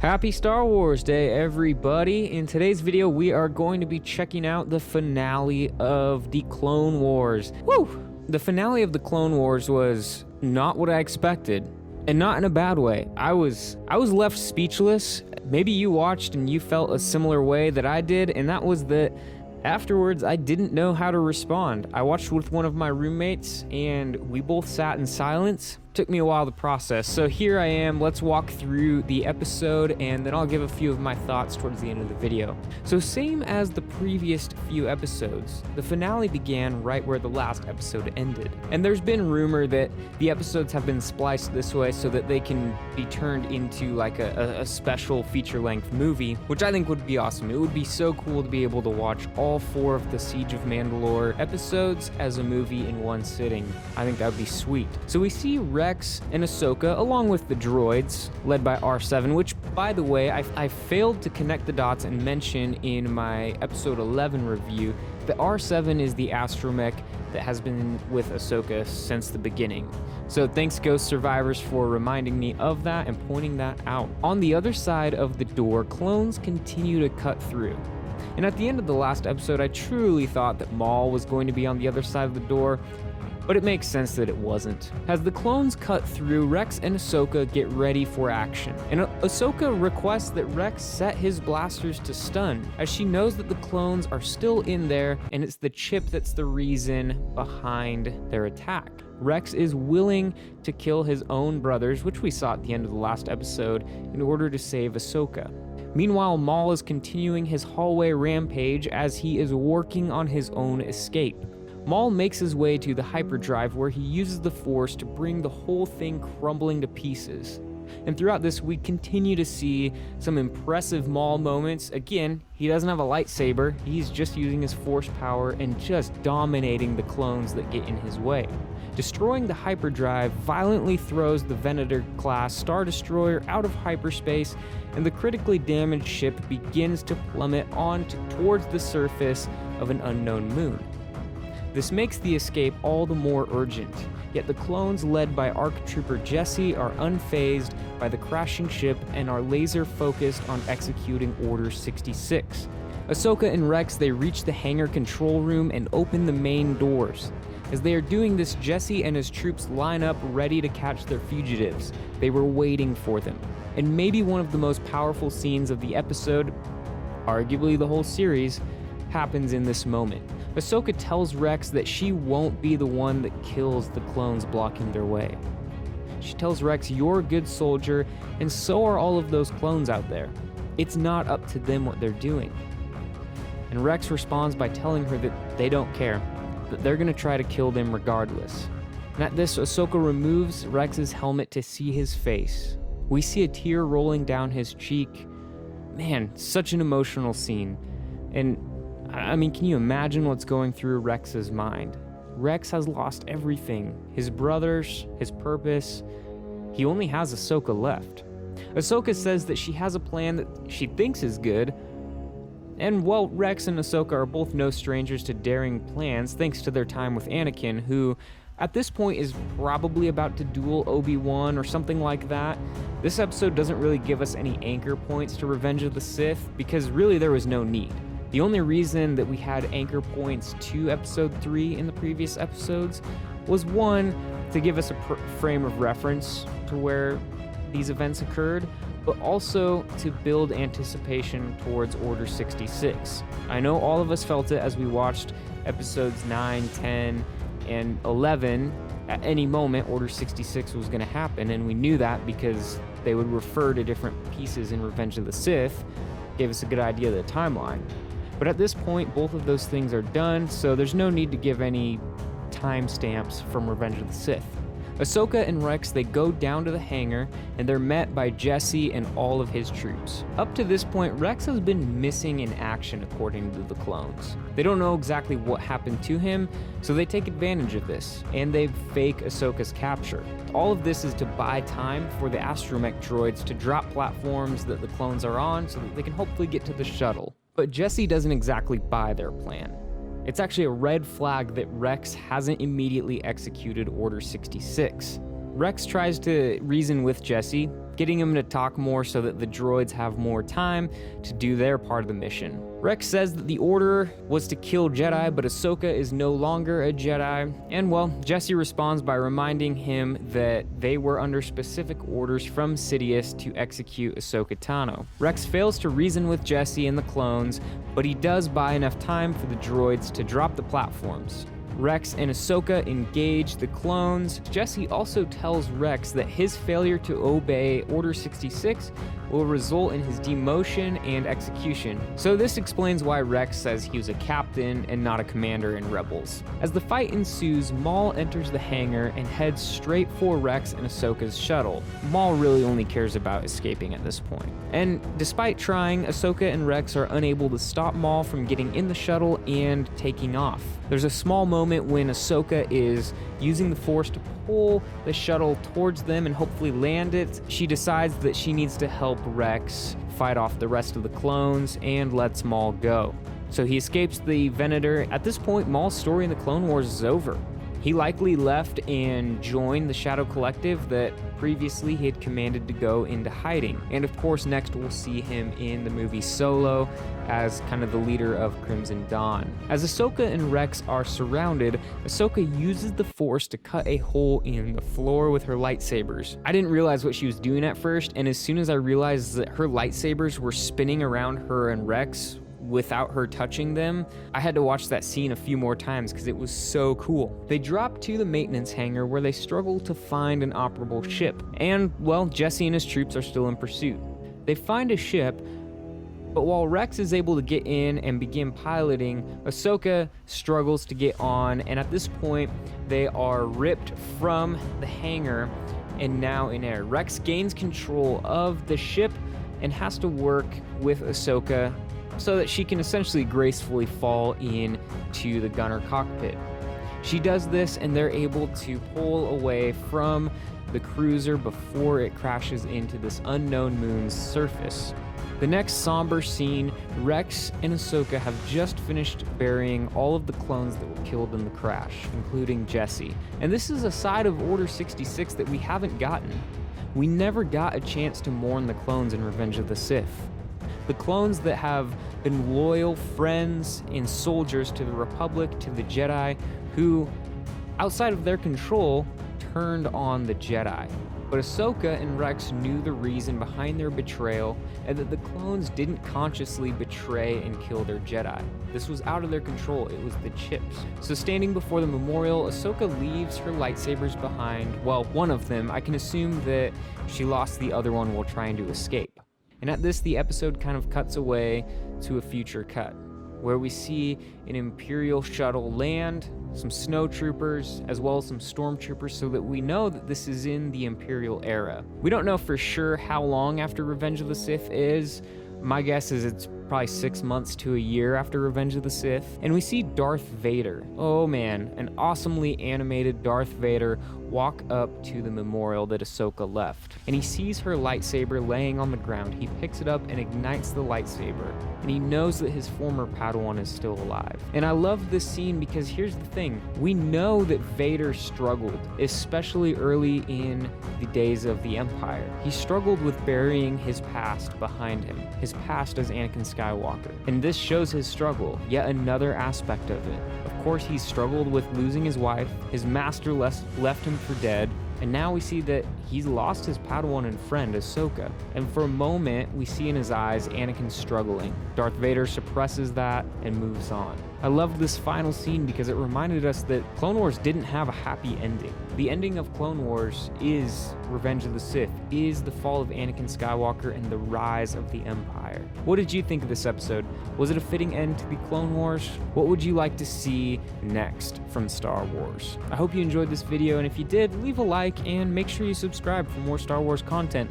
Happy Star Wars Day, everybody. In today's video, we are going to be checking out the finale of the Clone Wars. Woo! The finale of the Clone Wars was not what I expected, and not in a bad way. I was left speechless. Maybe you watched and you felt a similar way that I did, and that was that afterwards, I didn't know how to respond. I watched with one of my roommates, and we both sat in silence. Took me a while to process. So here I am. Let's walk through the episode, and then I'll give a few of my thoughts towards the end of the video. So same as the previous few episodes, the finale began right where the last episode ended. And there's been rumor that the episodes have been spliced this way so that they can be turned into like a special feature-length movie, which I think would be awesome. It would be so cool to be able to watch all 4 of the Siege of Mandalore episodes as a movie in one sitting. I think that would be sweet. So we see Rex and Ahsoka, along with the droids, led by R7, which, by the way, I failed to connect the dots and mention in my episode 11 review that R7 is the astromech that has been with Ahsoka since the beginning. So thanks, Ghost Survivors, for reminding me of that and pointing that out. On the other side of the door, clones continue to cut through. And at the end of the last episode, I truly thought that Maul was going to be on the other side of the door, but it makes sense that it wasn't. As the clones cut through, Rex and Ahsoka get ready for action. And Ahsoka requests that Rex set his blasters to stun, as she knows that the clones are still in there, and it's the chip that's the reason behind their attack. Rex is willing to kill his own brothers, which we saw at the end of the last episode, in order to save Ahsoka. Meanwhile, Maul is continuing his hallway rampage as he is working on his own escape. Maul makes his way to the hyperdrive, where he uses the Force to bring the whole thing crumbling to pieces. And throughout this, we continue to see some impressive Maul moments. Again, he doesn't have a lightsaber, he's just using his Force power and just dominating the clones that get in his way. Destroying the hyperdrive violently throws the Venator-class Star Destroyer out of hyperspace, and the critically damaged ship begins to plummet towards the surface of an unknown moon. This makes the escape all the more urgent, yet the clones led by ARC Trooper Jesse are unfazed by the crashing ship and are laser-focused on executing Order 66. Ahsoka and Rex, they reach the hangar control room and open the main doors. As they are doing this, Jesse and his troops line up ready to catch their fugitives. They were waiting for them. And maybe one of the most powerful scenes of the episode, arguably the whole series, happens in this moment. Ahsoka tells Rex that she won't be the one that kills the clones blocking their way. She tells Rex, "You're a good soldier, and so are all of those clones out there. It's not up to them what they're doing." And Rex responds by telling her that they don't care, that they're gonna try to kill them regardless. And at this, Ahsoka removes Rex's helmet to see his face. We see a tear rolling down his cheek. Man, such an emotional scene. And I mean, can you imagine what's going through Rex's mind? Rex has lost everything. His brothers, his purpose. He only has Ahsoka left. Ahsoka says that she has a plan that she thinks is good. And while Rex and Ahsoka are both no strangers to daring plans, thanks to their time with Anakin, who at this point is probably about to duel Obi-Wan or something like that, this episode doesn't really give us any anchor points to Revenge of the Sith, because really there was no need. The only reason that we had anchor points to episode 3 in the previous episodes was, one, to give us a frame of reference to where these events occurred, but also to build anticipation towards Order 66. I know all of us felt it as we watched episodes 9, 10, and 11. At any moment, Order 66 was going to happen, and we knew that because they would refer to different pieces in Revenge of the Sith. Gave us a good idea of the timeline. But at this point, both of those things are done, so there's no need to give any timestamps from Revenge of the Sith. Ahsoka and Rex, they go down to the hangar, and they're met by Jesse and all of his troops. Up to this point, Rex has been missing in action, according to the clones. They don't know exactly what happened to him, so they take advantage of this, and they fake Ahsoka's capture. All of this is to buy time for the astromech droids to drop platforms that the clones are on, so that they can hopefully get to the shuttle. But Jesse doesn't exactly buy their plan. It's actually a red flag that Rex hasn't immediately executed Order 66. Rex tries to reason with Jesse, getting him to talk more so that the droids have more time to do their part of the mission. Rex says that the order was to kill Jedi, but Ahsoka is no longer a Jedi, and well, Jesse responds by reminding him that they were under specific orders from Sidious to execute Ahsoka Tano. Rex fails to reason with Jesse and the clones, but he does buy enough time for the droids to drop the platforms. Rex and Ahsoka engage the clones. Jesse also tells Rex that his failure to obey Order 66 will result in his demotion and execution. So this explains why Rex says he was a captain and not a commander in Rebels. As the fight ensues, Maul enters the hangar and heads straight for Rex and Ahsoka's shuttle. Maul really only cares about escaping at this point. And despite trying, Ahsoka and Rex are unable to stop Maul from getting in the shuttle and taking off. There's a small moment when Ahsoka is using the Force to pull the shuttle towards them and hopefully land it. She decides that she needs to help Rex fight off the rest of the clones and lets Maul go. So he escapes the Venator. At this point, Maul's story in the Clone Wars is over. He likely left and joined the Shadow Collective that previously he had commanded to go into hiding. And of course, next we'll see him in the movie Solo as kind of the leader of Crimson Dawn. As Ahsoka and Rex are surrounded, Ahsoka uses the Force to cut a hole in the floor with her lightsabers. I didn't realize what she was doing at first, and as soon as I realized that her lightsabers were spinning around her and Rex without her touching them, I had to watch that scene a few more times because it was so cool. They drop to the maintenance hangar where they struggle to find an operable ship. And, well, Jesse and his troops are still in pursuit. They find a ship, but while Rex is able to get in and begin piloting, Ahsoka struggles to get on, and at this point, they are ripped from the hangar and now in air. Rex gains control of the ship and has to work with Ahsoka so that she can essentially gracefully fall into the gunner cockpit. She does this and they're able to pull away from the cruiser before it crashes into this unknown moon's surface. The next somber scene, Rex and Ahsoka have just finished burying all of the clones that were killed in the crash, including Jesse. And this is a side of Order 66 that we haven't gotten. We never got a chance to mourn the clones in Revenge of the Sith. The clones that have been loyal friends and soldiers to the Republic, to the Jedi, who, outside of their control, turned on the Jedi. But Ahsoka and Rex knew the reason behind their betrayal and that the clones didn't consciously betray and kill their Jedi. This was out of their control, it was the chips. So standing before the memorial, Ahsoka leaves her lightsabers behind. Well, one of them. I can assume that she lost the other one while trying to escape. And at this, the episode kind of cuts away to a future cut, where we see an Imperial shuttle land, some snow troopers, as well as some stormtroopers, so that we know that this is in the Imperial era. We don't know for sure how long after Revenge of the Sith is. My guess is it's probably 6 months to a year after Revenge of the Sith. And we see Darth Vader. Oh man, an awesomely animated Darth Vader walk up to the memorial that Ahsoka left. And he sees her lightsaber laying on the ground. He picks it up and ignites the lightsaber. And he knows that his former Padawan is still alive. And I love this scene because here's the thing. We know that Vader struggled, especially early in the days of the Empire. He struggled with burying his past behind him, his past as Anakin Skywalker. And this shows his struggle, yet another aspect of it. Of course, he struggled with losing his wife, his master left him for dead, and now we see that he's lost his Padawan and friend, Ahsoka. And for a moment, we see in his eyes Anakin struggling. Darth Vader suppresses that and moves on. I loved this final scene because it reminded us that Clone Wars didn't have a happy ending. The ending of Clone Wars is Revenge of the Sith, is the fall of Anakin Skywalker and the rise of the Empire. What did you think of this episode? Was it a fitting end to the Clone Wars? What would you like to see next from Star Wars? I hope you enjoyed this video, and if you did, leave a like and make sure you subscribe for more Star Wars content.